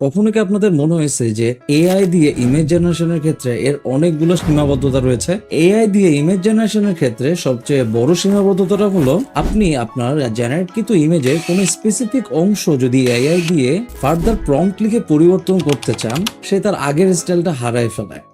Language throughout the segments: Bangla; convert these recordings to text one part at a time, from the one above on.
কখনো কি আপনাদের মনে হয়েছে যে এআই দিয়ে ইমেজ জেনারেশনের ক্ষেত্রে এর অনেকগুলো সীমাবদ্ধতা রয়েছে? এআই দিয়ে ইমেজ জেনারেশনের ক্ষেত্রে সবচেয়ে বড় সীমাবদ্ধতাটা হলো আপনি আপনার জেনারেটকৃত ইমেজের কোনো স্পেসিফিক অংশ যদি এআই দিয়ে ফার্দার প্রম্পট লিখে পরিবর্তন করতে চান, সে তার আগের স্টাইলটা হারায় ফেলায়।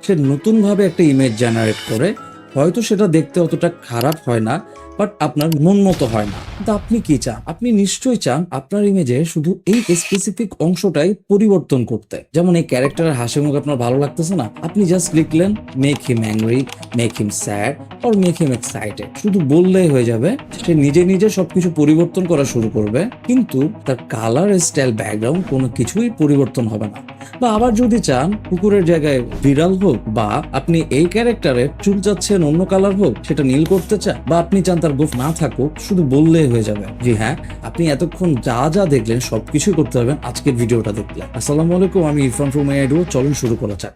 সে নতুনভাবে একটা ইমেজ জেনারেট করে, হয়তো সেটা দেখতে অতটা খারাপ হয় না, বাট আপনার মন মতো হয় না। কিন্তু আপনি কি চান? আপনি নিশ্চয়ই চান আপনার ইমেজে শুধু এই স্পেসিফিক অংশটাই পরিবর্তন করতে। যেমন এই ক্যারেক্টারের হাসি মুখ আপনার ভালো লাগতেছে না, আপনি জাস্ট লিখলেন make him angry, make him sad or make him excited. শুধু বললেই হয়ে যাবে, সে নিজে নিজে সবকিছু পরিবর্তন করা শুরু করবে, কিন্তু তার কালার, স্টাইল, ব্যাকগ্রাউন্ড কোনো কিছুই পরিবর্তন হবে না। বা আবার যদি চান কুকুরের জায়গায় বিড়াল হোক, বা আপনি এই ক্যারেক্টারের চুল চাচ্ছেন অন্য কালার হোক, সেটা নীল করতে চান, বা আপনি চান তার গোফ না থাকুক, শুধু বললেই হয়ে যাবে। জি হ্যাঁ, আপনি এতক্ষণ যা যা দেখলেন সবকিছু করতে পারবেন আজকের ভিডিওটা দেখলে। আসসালামু আলাইকুম, আমি ইরফান ফ্রম এআই ডুও। চলুন শুরু করা যাক।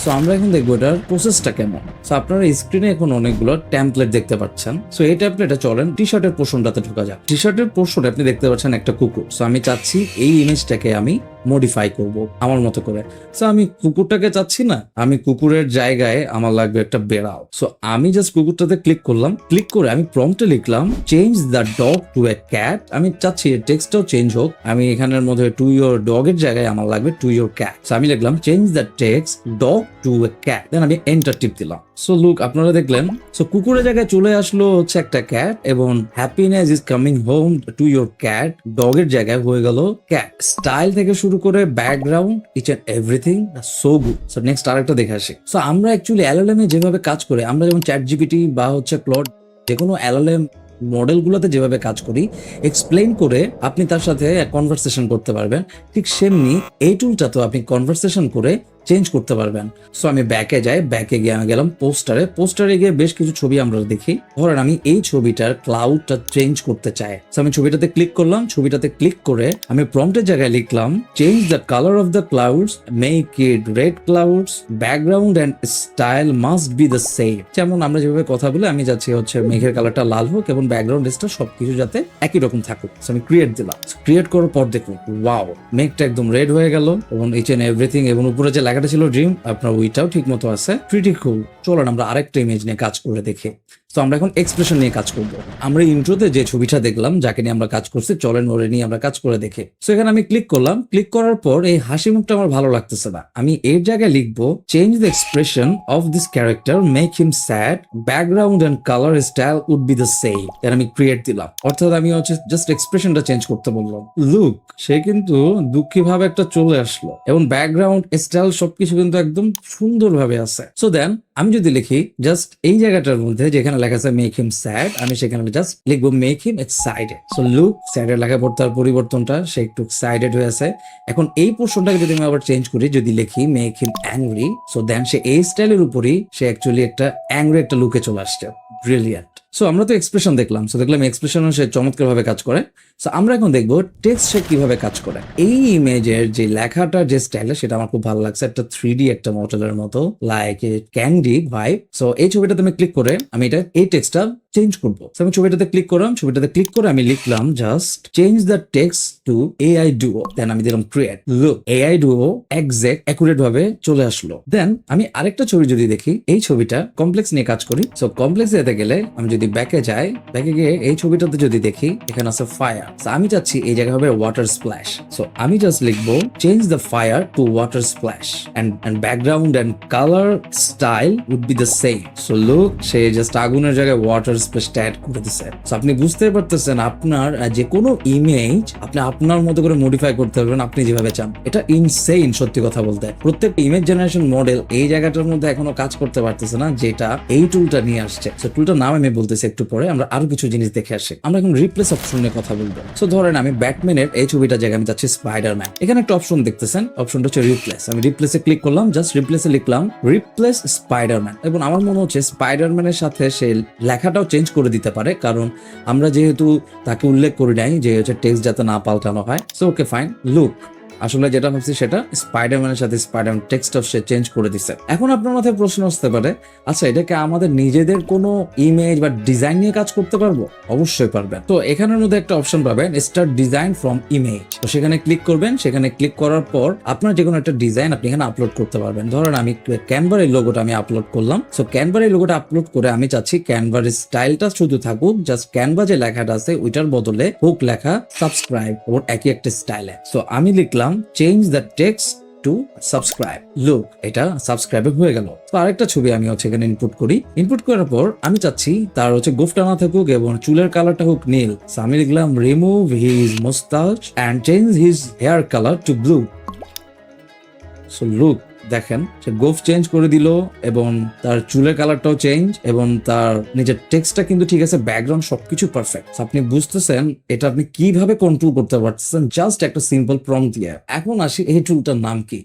সো আমরা এখন দেখবো এটার প্রসেসটা কেমন। সো আপনারা স্ক্রিনে এখন অনেকগুলো টেমপ্লেট দেখতে পাচ্ছেন। সো এই টেমপ্লেটে চলেন টি শার্টের পোর্শনটাতে ঢোকা যাক। টি শার্টের পোর্শনে আপনি দেখতে পাচ্ছেন একটা কুকুর। সো আমি চাচ্ছি এই ইমেজটাকে আমি মডিফাই করব আমার মতো করে। সো আমি কুকুরটাকে চাচ্ছি না, আমি কুকুরের জায়গায় আমার লাগবে একটা বেড়াল। সো আমি জাস্ট কুকুরটাতে ক্লিক করলাম, ক্লিক করে আমি প্রম্পটে লিখলাম change the dog to a cat. আমি চাচ্ছি টেক্সটটাও চেঞ্জ হোক। আমি এখানের মধ্যে টু ইয়োর ডগের জায়গায় আমার লাগবে টু ইয়োর ক্যাট। সো আমি লিখলাম change the text dog to a cat, then আমি এন্টার টিপ দিলাম। সো লুক, আপনারা দেখলেন সো কুকুরের জায়গায় চলে আসলো হচ্ছে একটা ক্যাট, এবং happiness is coming home to your cat ডগের জায়গায় হয়ে গেল ক্যাট। স্টাইল থেকে শুরু করে background, each and everything so good. So next আরেকটা দেখে আসি। সো আমরা অ্যাকচুয়ালি এলএলএম এ যেভাবে কাজ করে, আমরা যেমন চ্যাট জিপিটি বা হচ্ছে ক্লড, যে কোনো এলএলএম মডেলগুলোতে যেভাবে কাজ করি, এক্সপ্লেইন করে আপনি তার সাথে কনভারসেশন করতে পারবেন, ঠিক সেমনি এই টুলটা তো আপনি কনভারসেশন করে চেঞ্জ করতে পারবেন। সো আমি ব্যাকে যাই, ব্যাকে গিয়ে আমি গেলাম পোস্টারে গিয়ে বেশ কিছু ছবি আমরা দেখি। ধরেন আমি এই ছবিটার ক্লাউডটা চেঞ্জ করতে চাই। সো আমি ছবিটাতে ক্লিক করলাম, ছবিটাতে ক্লিক করে আমি প্রম্পটের জায়গায় লিখলাম change the colour of the clouds, make it red clouds, background and style must be the same. যেমন আমরা যেভাবে কথা বলে, আমি যাচ্ছি হচ্ছে মেঘের কালারটা লাল হোক এবং ব্যাকগ্রাউন্ডটা সবকিছু যাতে একই রকম থাকুক। সো আমি ক্রিয়েট দিলাম। ক্রিয়েট করার পর দেখুন, ওয়াও, মেঘটা একদম রেড হয়ে গেল, এবং ইচ এন্ড এভরিথিং, এবং উপরে যে লেখাটা ছিল ড্রিম, আপনার ওইটাও ঠিক মতো আছে। প্রিটি কুল। চলেন আমরা আরেকটা ইমেজ নিয়ে কাজ করে দেখি। তো আমরা এখন এক্সপ্রেশন নিয়ে কাজ করব। আমরা ইন্ট্রোতে যে ছবিটা দেখলাম, যাকে নিয়ে আমরা কাজ করছি, চলেন ওরে নিয়ে আমরা কাজ করে দেখি। সো এখানে আমি ক্লিক করলাম, ক্লিক করার পর এই হাসি মুখটা আমার ভালো লাগতেছে না। আমি এর জায়গায় লিখবো change the expression of this character, make him sad, background and colour style would be the same. এর আমি ক্রিয়েট দিলাম, অর্থাৎ আমি হচ্ছে জাস্ট এক্সপ্রেশনটা চেঞ্জ করতে বললাম। লুক, সে কিন্তু দুঃখী ভাবে একটা চলে আসলো, এবং ব্যাকগ্রাউন্ড স্টাইল সবকিছু কিন্তু একদম সুন্দরভাবে আছে। সো দেন আমি যদি লিখি জাস্ট এই জায়গাটার মধ্যে যেখানে লেখা আছে মেক হিম স্যাড, আমি সেখানে জাস্ট লিখবো make him excited. So look, স্যাডের লেখার পর তার পরিবর্তনটা, সে একটু এক্সাইটেড হয়ে আছে। এখন এই পোর্শনটাকে যদি আমি আবার চেঞ্জ করি, যদি লিখি make him angry, so then সে এই স্টাইলের উপরই সে অ্যাকচুয়ালি একটা অ্যাংরি একটা লুকে চলে আসছে। ব্রিলিয়ান্ট। সো আমরা তো এক্সপ্রেশন দেখলাম, সো দেখলাম এক্সপ্রেশনও সে চমৎকার ভাবে কাজ করে। সো আমরা এখন দেখবো টেক্সট সে কিভাবে কাজ করে। এই ইমেজের যে লেখাটার যে স্টাইল, সেটা আমার খুব ভালো লাগছে, একটা 3D একটা মডেলের মতো, লাইক ক্যান্ডি ভাইব। সো এই ছবিটাতে আমি ক্লিক করে আমি এই টেক্সটটা চেঞ্জ করবো। সো আমি ছবিটাতে ক্লিক করলাম, ছবিটাতে ক্লিক করে আমি লিখলাম just change the text to AI duo, then আমি দিলাম create. Look, AI duo exact accurate ভাবে চলে আসলো। দেন আমি আরেকটা ছবি যদি দেখি, এই ছবিটা কমপ্লেক্স নিয়ে কাজ করি। সো কমপ্লেক্স যেতে গেলে আমি যদি ব্যাকে যাই, ব্যাকে গিয়ে এই ছবিটাতে যদি দেখি, এখানে আছে ফায়ার। সো আমি চাচ্ছি এই জায়গায় হবে ওয়াটার স্প্ল্যাশ। সো আমি জাস্ট লিখবো change the fire to water splash, and background and colour style would be the same. So look, সে জাস্ট আগুনের জায়গায় ওয়াটার স্প্ল্যাশ অ্যাড করে দিছে। সো আপনি বুঝতে পারতেছেন আপনার যে কোনো ইমেজ আপনি আপনার মতো করে মডিফাই করতে পারবেন আপনি যেভাবে চান। এটা ইনসেইন, সত্যি কথা বলতে। প্রত্যেক ইমেজ জেনারেশন মডেল এই জায়গাটার মধ্যে এখনো কাজ করতে পারতেছে না, যেটা এই টুলটা নিয়ে আসছে। সো টুলটার নাম আমি বলতেছি একটু পরে, আমরা আরো কিছু জিনিস দেখে আসি। আমরা এখন রিপ্লেস অপশন নিয়ে কথা বলবো। সো ধরেন আমি ব্যাটম্যানের এই ছবিটার জায়গায় আমি যাচ্ছি স্পাইডারম্যান। এখানে একটা অপশন দেখতেছেন, অপশনটা হচ্ছে রিপ্লেস। আমি রিপ্লেসে ক্লিক করলাম, জাস্ট রিপ্লেসে লিখলাম রিপ্লেস স্পাইডারম্যান, এবং আমার মনে হচ্ছে স্পাইডারম্যানের সাথে সে লেখাটাও চেঞ্জ করে দিতে পারে, কারণ আমরা যেহেতু তাকে উল্লেখ করি নাই যে হচ্ছে টেক্সট যাতে না পাল্টানো হয়। So okay fine. লুক, আসলে যেটা ভাবছি সেটা স্পাইডারম্যানের সাথে Spiderman text of say change করে দিছে। এখন আপনার মাথায় প্রশ্ন আসতে পারে, আচ্ছা এটাকে আমাদের নিজেদের কোনো ইমেজ বা ডিজাইন নিয়ে কাজ করতে পারবো? অবশ্যই পারবেন। তো এখানের মধ্যে একটা অপশন পাবেন স্টার্ট ডিজাইন ফ্রম ইমেজ। তো সেখানে ক্লিক করবেন, সেখানে ক্লিক করার পর আপনার যে কোনো একটা ডিজাইন আপনি এখানে আপলোড করতে পারবেন। ধরেন আমি ক্যানভার এই লোগোটা আমি আপলোড করলাম। সো ক্যানভার এই লোগোটা আপলোড করে আমি চাচ্ছি ক্যানভার স্টাইলটা শুধু থাকুক, জাস্ট ক্যানভা যে লেখাটা আছে ওইটার বদলে হোক লেখা সাবস্ক্রাইব ওর একই একটা স্টাইলে। সো আমি লিখলাম change the text to subscribe. Look, এটা সাবস্ক্রাইবে হয়ে গেল। তো আরেকটা ছবি আমি এখানে ইনপুট করি। ইনপুট করার পর আমি চাচ্ছি তার গোফটা না থাকুক এবং চুলের কালারটা হোক নীল। সো আমি লিখলাম remove his moustache and change his hair colour to blue. So look, দেখেন সে গোফ চেঞ্জ করে দিল এবং তার চুলের কালারটাও চেঞ্জ এবং তার নিজের টেক্সটটা কিন্তু ঠিক আছে, ব্যাকগ্রাউন্ড সবকিছু পারফেক্ট। আপনি বুঝতেছেন এটা আপনি কিভাবে কন্ট্রোল করতে পারতেছেন জাস্ট একটা সিম্পল প্রম্পট দিয়ে। এখন আসি এই টুলটার নাম কি।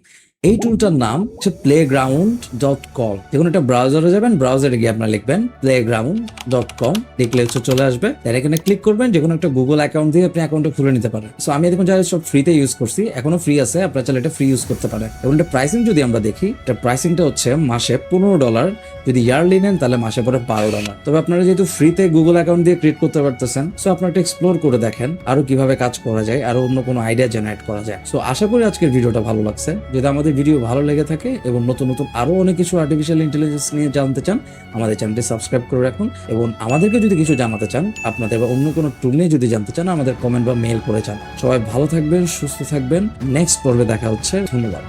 এই টুলটার নাম হচ্ছে playground.com। দেখুন এটা ব্রাউজারে যাবেন, ব্রাউজারে গিয়ে আপনারা লিখবেন playground.com, লিখলে চলে আসবে। তার এখানে ক্লিক করবেন, যে কোনো একটা গুগল অ্যাকাউন্ট দিয়ে আপনি অ্যাকাউন্টটা খুলে নিতে পারেন। সো আমি এখন যাই সব ফ্রিতে ইউজ করছি, এখনো ফ্রি আছে, আপনারা চাইলে এটা ফ্রি ইউজ করতে পারেন। এবং এটা প্রাইসিং যদি আমরা দেখি, এটা প্রাইসিংটা হচ্ছে মাসে $15, যদি ইয়ারলি নেন তাহলে মাসে পরে $12। তবে আপনারা যেহেতু ফ্রিতে গুগল অ্যাকাউন্ট দিয়ে ক্রিয়েট করতে পারতেছেন, সো আপনারা এটা এক্সপ্লোর করে দেখেন আরো কিভাবে কাজ করা যায়, আরো অন্য কোনো আইডিয়া জেনারেট করা যায়। সো আশা করি আজকের ভিডিওটা ভালো লাগছে। যদি আমাদের ভিডিও ভালো লেগে থাকে এবং নতুন নতুন আরো অনেক কিছু আর্টিফিশিয়াল ইন্টেলিজেন্স নিয়ে জানতে চান, আমাদের চ্যানেলটি সাবস্ক্রাইব করে রাখুন। এবং আমাদেরকে যদি কিছু জানাতে চান, আপনাদের বা অন্য কোনো টুল নিয়ে যদি জানতে চান, আমাদের কমেন্ট বা মেইল করে চান। সবাই ভালো থাকবেন, সুস্থ থাকবেন। নেক্সট পর্বে দেখা হচ্ছে। ধন্যবাদ।